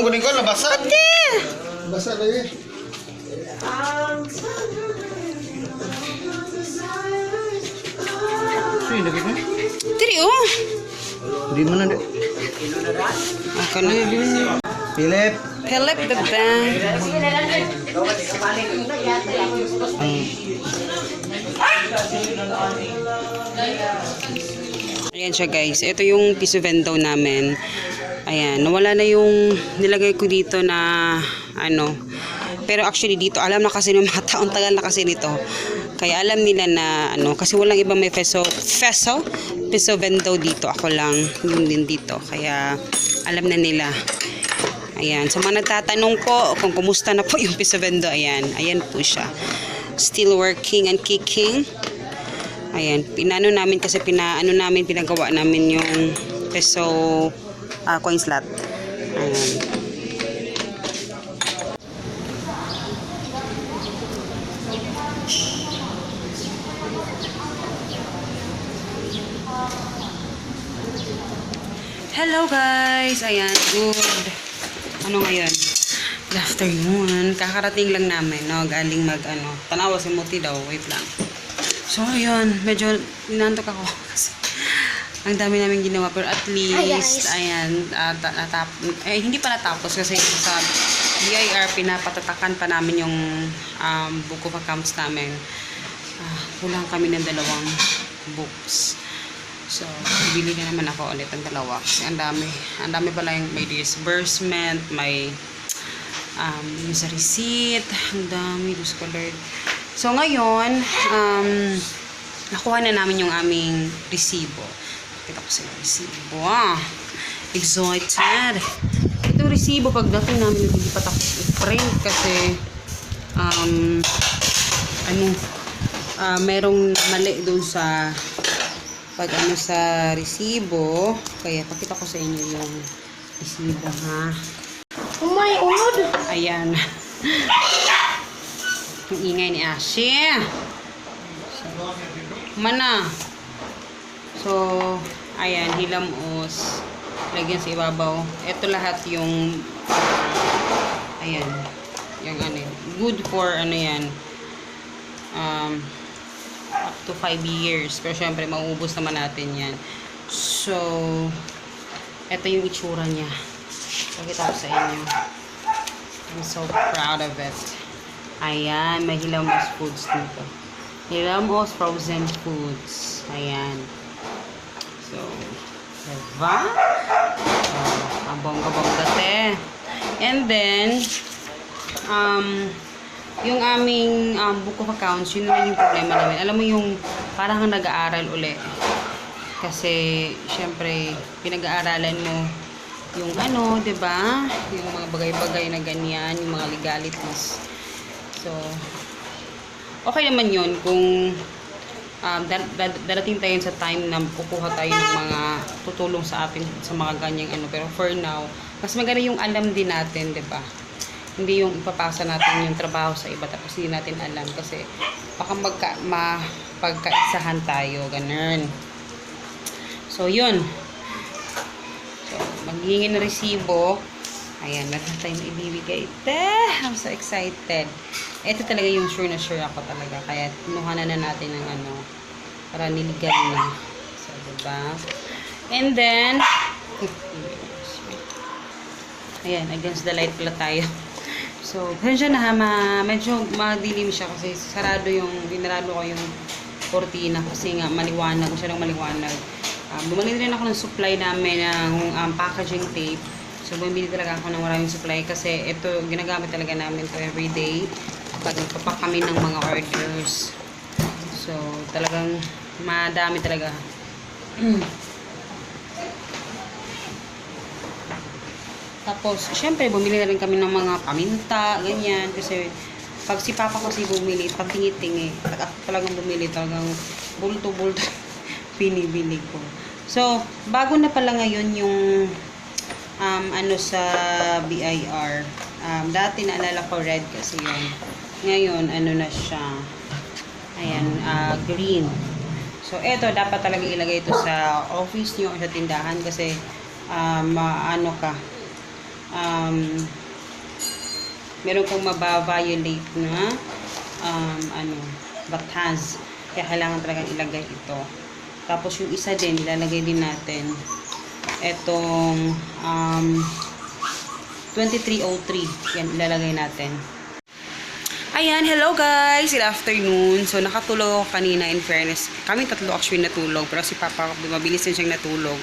mo kunin ko, nabasa. Ate! Basa lagi. Sino lagi na? Tiri, oh. Di mo na de. Ako na. Philip. Philip, bebe. Ayan siya, guys. Ito yung piso vento namin. Ayan. Nawala na yung nilagay ko dito na ano. Pero actually dito, alam na kasi ng mga taong tagal na kasi nito. Kaya alam nila na ano, kasi walang iba may piso vento dito. Ako lang, yun din dito. Kaya alam na nila. Ayan. Sa mga nagtatanong po kung kumusta na po yung piso vento, ayan. Ayan po siya. Still working and kicking. Ayan. Pinano namin kasi pinagawa namin yung peso coin slot. Ayan. Hello guys! Ayan, good. Ano ngayon? Good afternoon. Kakarating lang namin, no? Galing tanawa si Muti daw. Wait lang. So, ayun. Medyo inantok ako. Kasi ang dami namin ginawa. Pero at least, ayan, hindi pa natapos kasi sa BIR, pinapatatakan pa namin yung book of accounts namin. Kulang kami ng 2 books. So, bibili na naman ako ulit ng 2 kasi ang dami pala yung may disbursement, may yung sa receipt, ang dami, Diyos ko Lord. So, ngayon, nakuha na namin yung aming resibo. Kita ko sa resibo, excited. Ito resibo, pagdating namin, nilipat ako i-print kasi, merong mali doon sa sa resibo. Kaya pakita ko sa inyo yung resibo, ha. Oh my God! Ayan. Yung ingay ni Ashi. Mana. So, ayan, hilamos. Lagyan sa ibabaw. Ito lahat yung ayan. Yung good for yan. Up to 5 years. Pero syempre, mauubos naman natin yan. So, ito yung itsura niya. Pakita ko sa inyo. I'm so proud of it. Ayan, may Hilamos Foods dito. Hilamos Frozen Foods. Ayan. So, diba? Ang bongga-bongga te. And then, yung aming book of accounts, yun na yung problema namin. Alam mo yung parang nag-aaral uli. Kasi, syempre, pinag-aaralan mo yung diba? Yung mga bagay-bagay na ganyan, yung mga legalities. So, okay naman yun kung darating tayo sa time na kukuha tayo ng mga tutulong sa atin sa mga ganyang Pero for now, mas maganda yung alam din natin, diba? Hindi yung ipapasa natin yung trabaho sa iba tapos hindi natin alam kasi baka mapagkaisahan tayo, ganun. So, yun. So, maghihingi ng resibo. Ayan, meron tayong ibibigay. I'm so excited. Ito talaga yung sure na sure ako talaga. Kaya, tinuhanan na natin ng para niligal na. So, diba? And then, ayan, against the light pala tayo. So, pasensya na ha, medyo madilim siya kasi binarado ko yung kortina kasi nga maliwanag, masyadong maliwanag. Bumili rin ako ng supply namin ng packaging tape. So, bumili talaga ako ng maraming supply kasi ito, ginagamit talaga namin to everyday pag nagpapak kami ng mga orders. So, talagang madami talaga. Tapos, syempre, bumili na rin kami ng mga paminta, ganyan. Kasi, pag si Papa kasi bumili, pagtingi-tingi. Ako talagang bumili, talagang bulto-bulto pinibili ko. So, bago na pala ngayon yung sa BIR. Dati naalala ko red kasi yun. Ngayon, na siya. Ayan, green. So, eto, dapat talaga ilagay ito sa office nyo o sa tindahan kasi meron kang mababiolate na batas. Kaya kailangan talaga ilagay ito. Tapos yung isa din, ilalagay din natin itong 2303. Yan, ilalagay natin. Ayan, hello guys! Good afternoon. So, nakatulog ako kanina, in fairness. Kami tatlo actually natulog, pero si Papa, mabilis din siyang natulog.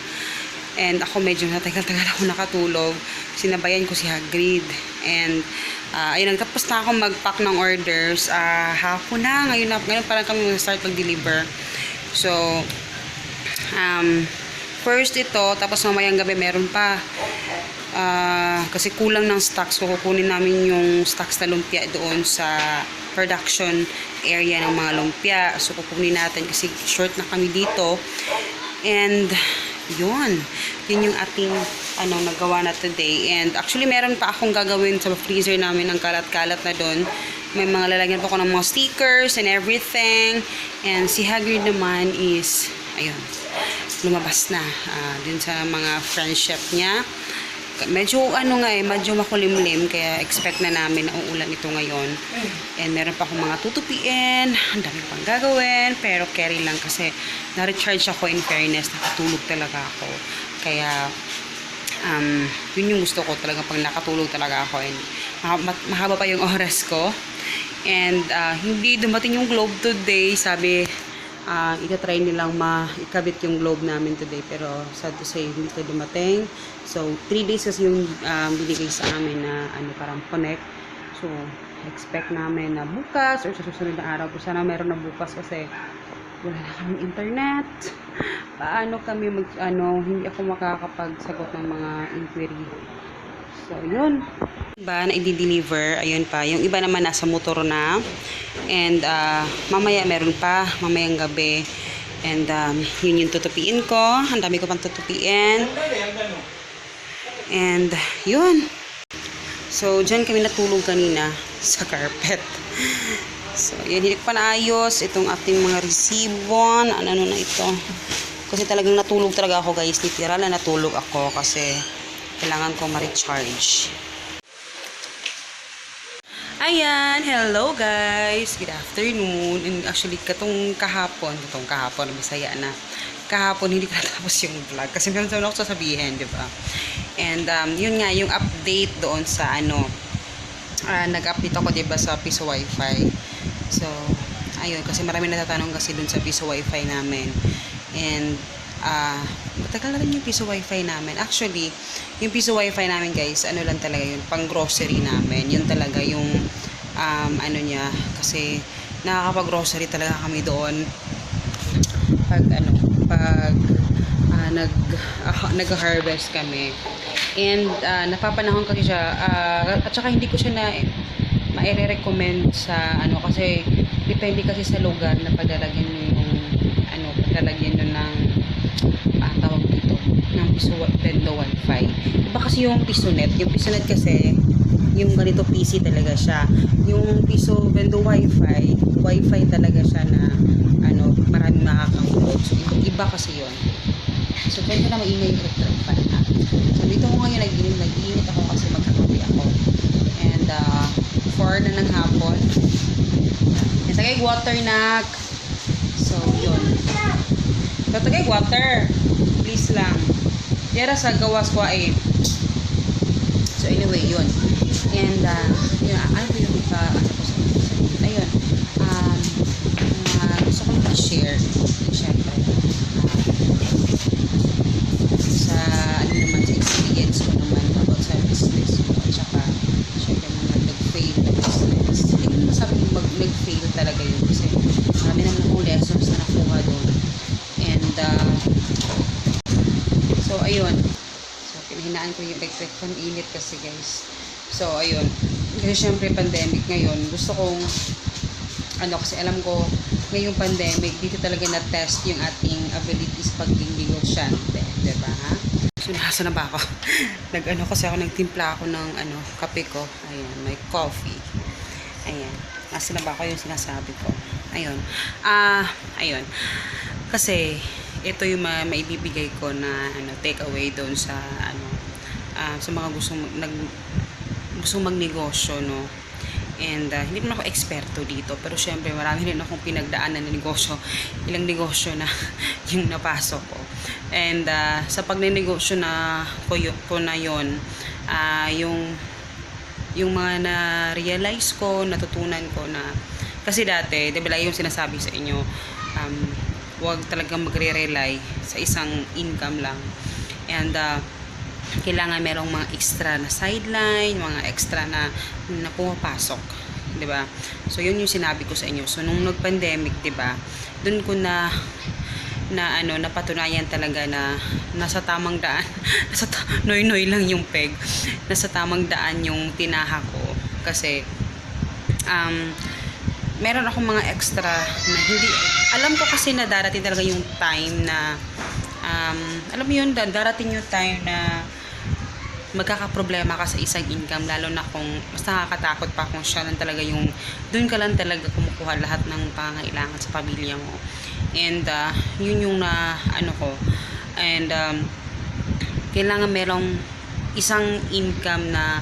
And ako medyo natagal-tagal ako nakatulog. Sinabayan ko si Hagrid. And, ayun, nagtapos na ako mag-pack ng orders. Hapon na. Ngayon parang kami mag-start mag-deliver. So, first ito, tapos mamayang gabi meron pa. Kasi kulang ng stocks. So, kukunin namin yung stocks na lumpia doon sa production area ng mga lumpia. So, kukunin natin kasi short na kami dito. And, yun yung ating nagawa na today. And actually meron pa akong gagawin sa freezer namin ng kalat-kalat na doon. May mga lalagyan pa ako ng mga stickers and everything. And si Hagrid naman is ayun, lumabas na dun sa mga friendship niya. Medyo medyo makulimlim, kaya expect na namin na uulan ito ngayon. And meron pa akong mga tutupiin, ang dami pang gagawin, pero carry lang kasi na-recharge ako, in fairness, nakatulog talaga ako. Kaya yun yung gusto ko talaga, pag nakatulog talaga ako. And mahaba pa yung oras ko. And hindi dumating yung globe today, sabi itatry nilang maikabit yung globe namin today, pero sad to say hindi ito dumating. So 3 days kasi yung binigay sa amin na parang connect. So expect namin na bukas or sa susunod na araw, kung sana meron na bukas kasi wala na kaming internet. Paano kami hindi ako makakapagsagot ng mga inquiry. So yun, iba na i-deliver, ayun pa. Yung iba naman nasa motor na. And mamaya meron pa, mamayang gabi. And yun yung tutupiin ko. Ang dami ko pang tutupiin. And yun. So dyan kami natulog kanina sa carpet. So yun, hindi ko pa naayos itong ating mga resibon. Ano na ito. Kasi talagang natulog talaga ako guys. Literal na natulog ako kasi kailangan ko ma-recharge. Ayan, hello guys. Good afternoon. And actually, kahapon, Bisaya na. Kahapon, hindi ko natapos yung vlog. Kasi meron ako sasabihin, di ba? And, yun nga, yung update doon sa nag-update ako, di ba, sa Piso Wi-Fi. So, ayun, kasi marami natatanong kasi doon sa Piso Wi-Fi namin. And, matagal na rin yung Piso Wi-Fi namin. Actually, yung Piso Wi-Fi namin guys, lang talaga yun, pang grocery namin. Yun talaga yung, niya, kasi nakakapag-grocery talaga kami doon. Pag nag-harvest kami. And, napapanahon kasi siya, at saka hindi ko siya ma-recommend sa, kasi, depende kasi sa lugar na paglalagyan nyo yung, paglalagyan nyo ng, tawag dito, ng Piso Vendo Wi-Fi. Iba kasi yung PisoNet. Yung PisoNet kasi, yung ganito PC talaga siya. Yung Piso Vendo Wi-Fi talaga siya na, maraming makaka-upload. So, iba kasi yun. So, pwede na maingay yung electric fan na. So, dito ko ngayon nag-iinit ako kasi magkakapi ako. And, 4 na ng hapon. And, tagay water na. So, yun. So, tagay water. Please lang. Yara sa gawas ko ay. So, anyway, yun. And, ano po yung ayun. Gusto ko i-share. Siyempre. Sa, naman, sa experience ko naman about sa business ko. At saka, siyempre naman, nag-fail na business. Hindi ko masabi nag-fail talaga yun. Kasi, marami naman akong lessons na nakuha doon. And, so, ayun. So, pinahinaan ko yung electric fan, init kasi guys. So, ayun. Kasi syempre, pandemic ngayon. Gusto kong, kasi alam ko, ngayong pandemic, dito talaga na-test yung ating abilities pagiging negosyante. Diba, ha? So, nasa na ba ako? Kasi ako, nagtimpla ako ng, kape ko. Ayan, may coffee. Ayan. Nasa na ba ako yung sinasabi ko? Ayun. Ayun. Kasi, ito yung maibibigay ko na take away doon sa sa mga gustong magnegosyo, no? And hindi naman ako eksperto dito, pero syempre marami rin akong pinagdaanan na negosyo, ilang negosyo na yung napasok ko. And sa pagnenegosyo na ko na yon, yung mga na-realize ko, natutunan ko na, kasi dati, di ba yung sinasabi sa inyo, huwag talagang magre-rely sa isang income lang. And kailangan merong mga extra na sideline, mga extra na pumapasok, 'di ba? So yun yung sinabi ko sa inyo. So nung nag-pandemic, 'di ba? Doon ko napatunayan talaga na nasa tamang daan. Noy-noy lang yung peg. Nasa tamang daan yung tinaha ko kasi meron akong mga extra na hindi alam ko, kasi na darating talaga yung time na alam mo yun, darating yung time na magkakaproblema ka sa isang income, lalo na kung mas nakakatakot pa kung siya lang talaga yung doon ka lang talaga kumukuha lahat ng pangangailangan sa pamilya mo. And yun yung ko, and kailangan merong isang income na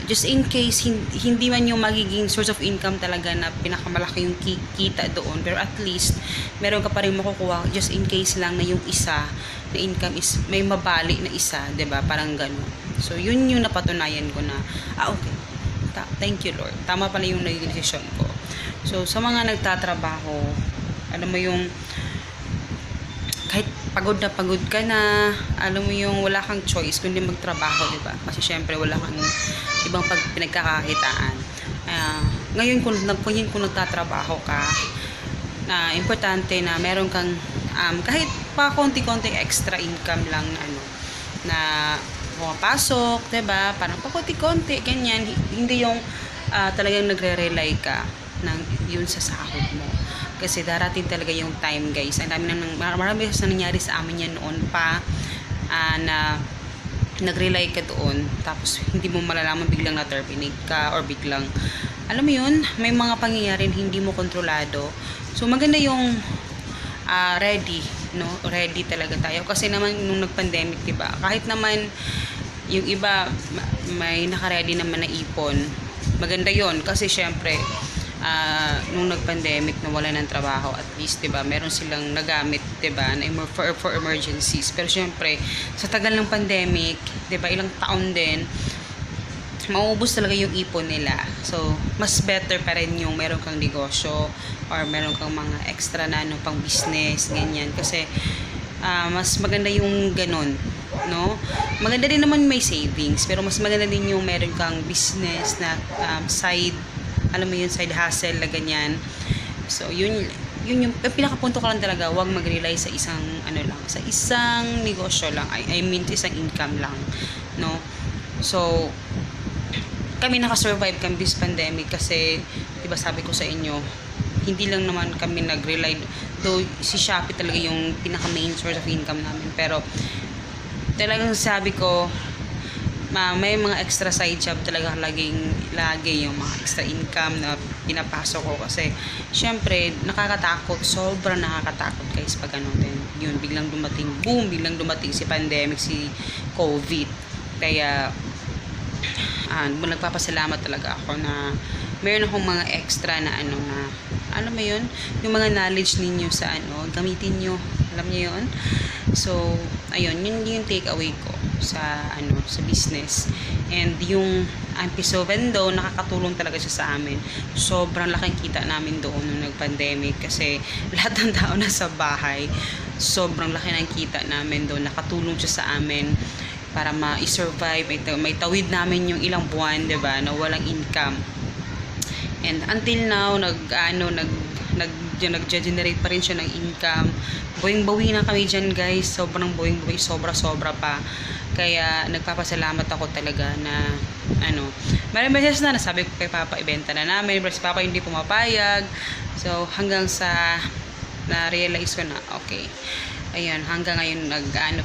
just in case hindi man yung magiging source of income talaga na pinakamalaki yung kita doon, pero at least meron ka pa rin makukuha just in case lang na yung isa na income is may mabali na isa, 'di ba? Parang gano'n. So yun yung napatunayan ko na okay, thank you Lord, tama pala yung naging decision ko. So sa mga nagtatrabaho, alam mo yung kahit pagod na pagod ka na, alam mo yung wala kang choice kundi magtrabaho, di ba? Kasi syempre wala kang ibang pinagkakakitaan. Ngayon kung nagtatrabaho ka, importante na meron kang kahit pa konti-konti extra income lang na pumapasok, di ba? Parang pa konti-konti, ganyan. Hindi yung talagang nagre-rely ka ng yun sa sahod mo. Kasi darating talaga yung time, guys. Marami na nangyari sa amin yan noon pa, na nag-rely ka doon, tapos hindi mo malalaman, biglang na-terminate ka, or biglang, alam mo yun, may mga pangyayari hindi mo kontrolado. So maganda yung ready, no? Ready talaga tayo. Kasi naman nung nag-pandemic, diba? Kahit naman yung iba may naka-ready naman na ipon, maganda yon kasi syempre nung nag-pandemic na wala ng trabaho, at least, 'di ba, meron silang nagamit, 'di ba, na for emergencies. Pero syempre, sa tagal ng pandemic, 'di ba, ilang taon din, mauubos talaga yung ipon nila. So, mas better pa rin yung meron kang negosyo or meron kang mga extra na pang business, ganyan. Kasi mas maganda yung ganun, no? Maganda din naman may savings, pero mas maganda din yung meron kang business na side, alam mo yun, side hustle na ganyan. So yun yung pinakapunto ko lang talaga, wag mag-rely sa isang sa isang negosyo lang. I mean isang income lang, no? So kami naka-survive kami this pandemic kasi 'di ba sabi ko sa inyo, hindi lang naman kami nag-rely, though si Shopee talaga yung pinaka main source of income namin, pero talagang sabi ko, may mga extra side job talaga lagi yung mga extra income na pinapasok ko. Kasi syempre nakakatakot, sobrang nakakatakot guys pag din yun, biglang dumating si pandemic, si COVID. Kaya nagpapasalamat talaga ako na meron akong mga extra na alam mo yun, yung mga knowledge ninyo sa gamitin nyo, alam nyo yun. So ayun, yun yung take away ko sa sa business. And yung piso vendo, nakakatulong talaga siya sa amin. Sobrang laking kita namin doon nung nag-pandemic kasi lahat ng tao nasa bahay. Sobrang laki ng kita namin doon. Nakatulong siya sa amin para ma-survive. May tawid namin yung ilang buwan, 'di ba, na walang income. And until now, nag-generate pa rin siya ng income. Buwing-bawi na kami dyan, guys. Sobrang buwing-bawi, sobra-sobra pa. Kaya nagpapasalamat ako talaga na may message na nasabi ko kay Papa, ibenta na namin. Pero si Papa hindi pumapayag. So hanggang sa na-realize ko na okay, ayun, hanggang ngayon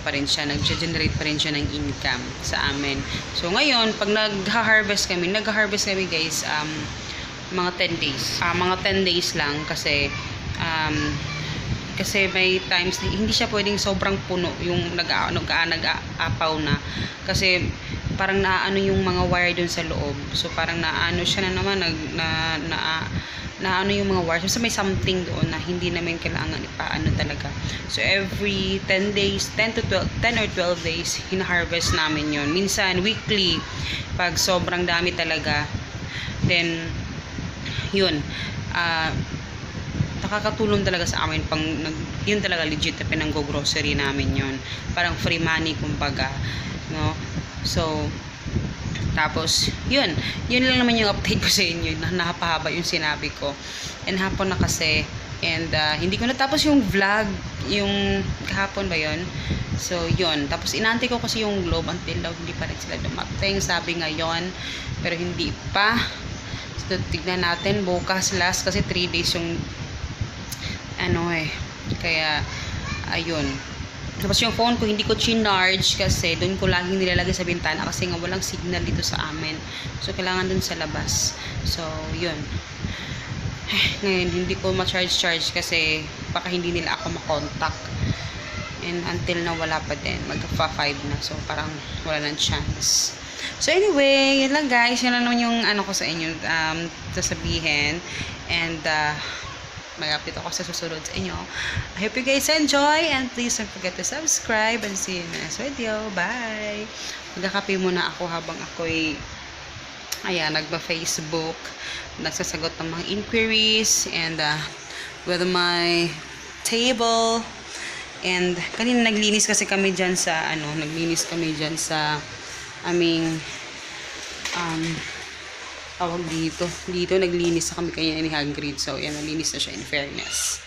pa rin siya, nag-generate pa rin siya ng income sa amin. So ngayon, pag nag-harvest kami guys, mga 10 days. Mga 10 days lang kasi Kasi may times na hindi siya pwedeng sobrang puno yung nag-aapaw na. Kasi parang naaano yung mga wire dun sa loob. So parang naano siya na naman, naano yung mga wires. So may something doon na hindi namin kailangan ipaano talaga. So every 10 days, 10 or 12 days, hina-harvest namin yon. Minsan weekly, pag sobrang dami talaga. Then, yun. Nakakatulong talaga sa amin yun talaga legit na pinanggo-grocery namin yun. Parang free money kumbaga, no? So tapos yun lang naman yung update ko sa inyo, na napahaba yung sinabi ko, and hapon na kasi, and hindi ko natapos yung vlog yung kahapon ba yun. So yun, tapos inantay ko kasi yung globe until now, hindi pa rin sila dumating, sabi ngayon, pero hindi pa. So tignan natin bukas last, kasi 3 days yung kaya ayun. Tapos yung phone ko hindi ko chinarge kasi doon ko laging nilalagay sa bintana kasi nga walang signal dito sa amin. So kailangan doon sa labas. So yun. Ngayon hindi ko ma-charge kasi baka hindi nila ako makontak. And until na wala pa din. Magka 5 na. So parang wala nang chance. So anyway, yun lang guys. Yun lang naman yung ko sa inyo sasabihin. And mag-update ako sa susunod sa inyo. I hope you guys enjoy, and please don't forget to subscribe, and see you in the next video. Bye! Magkakape muna ako habang ako'y nagba-Facebook, nagsasagot ng mga inquiries, and with my table. And kanina naglinis kasi kami dyan sa aming tawag dito naglinis na kami kanya ni Hagrid. So yan, nalinis na siya in fairness.